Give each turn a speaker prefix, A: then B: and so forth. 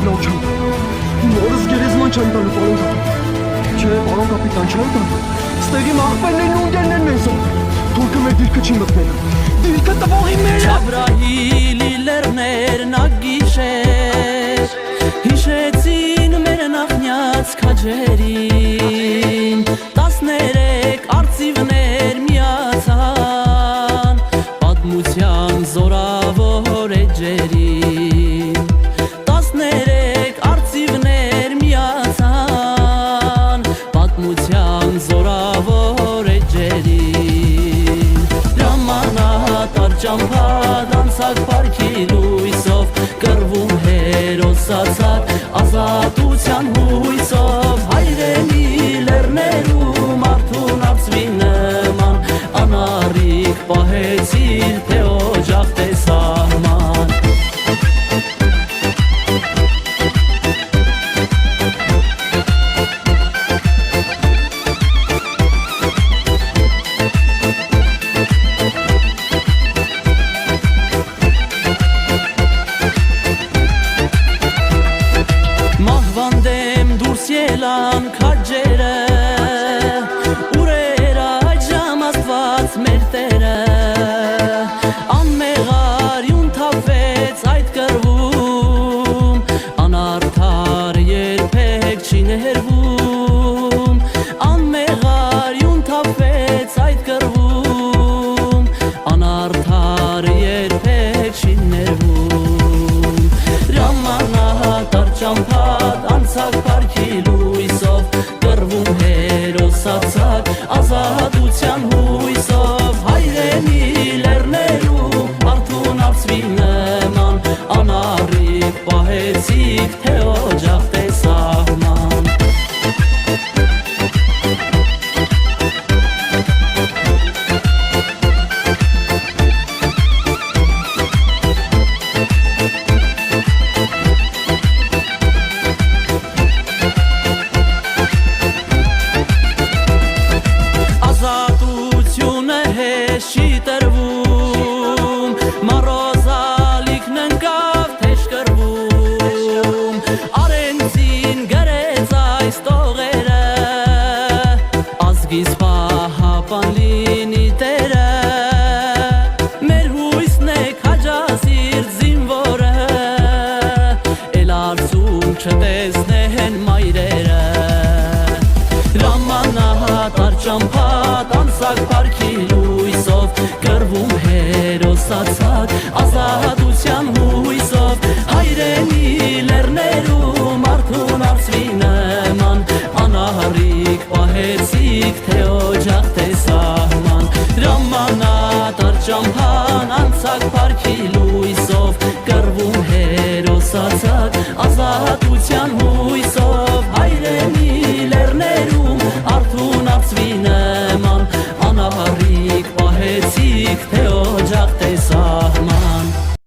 A: Նոչան, նորս գերեզման չան տալու, պարոն կապիտան։ Չէ, պարոն կապիտան, չան տալու։ Ստեղի մաղբերներն ու ընկերներն են զոհ։ Թուրքը մեր դիրքը չի մտնել։ Դիրքը տվողի մեր է։
B: Չաբրահիլի լեռներն ագիշեր, հիշեցին մեր նախնյաց քաջերին, 13 արծիվներ միացան պատմության զորավոր էջերին, 13 արծիվներ միացան պատմության զորավոր էջերին, ժամանատար ճամփա դանցակ պարքի լույսով, կռվում հերոսացած ազատության հույսով, հայրենի լեռներում արդուն արծվի նման, անառիկ պահեցիր, թե օջախ թե սահման։ Մահվանդեմ դուրս ելան քաջերը, ուրեր այդ ժամ աստված մեր Տերը, անմեղարյուն թափվեց այդ կռվում, անարդար երբեք չի ներվում, անմեղարյուն թափվեց այդ կռվում, անարդար երբեք չի ներվում, ժամանատար ճամփատ անցակ պարքի լույսով, կռվում հերոսացած ազատության հույսով, հայրենի լեռներում արդուն արծվի նման, անառիկ պահեցիք, թե օջախ թե սահման։ Ազատությունը հեշ չի տրվում, մարոզալիքն ընկավ թեժ կռվում, Արենցին գրեց այս տողերը, ազգիս պահապան լինի Տերը, մեր հույսն է քաջասիրտ զինվորը, էլ արցում չտեսնեն մայրերը, ժամանատար ճամփատ անցակ պարքի լույսով, կռվում հերոսացած ազատության հույսով, հայրենի լեռներում արդուն արծվի նման, անառիկ պահեցիք, թե օջախ թե սահման, ժամանատար ճամփան անցակ պարքի լույսով, կռվում հերոսացած ազատության հույսով,